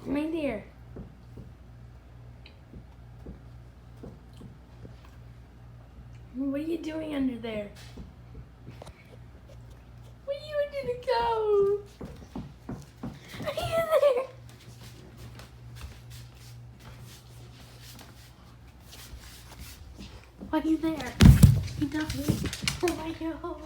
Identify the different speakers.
Speaker 1: My dear. What are you doing under there? Where you under the go? Are you there? Why are you there? You know me. Oh my god.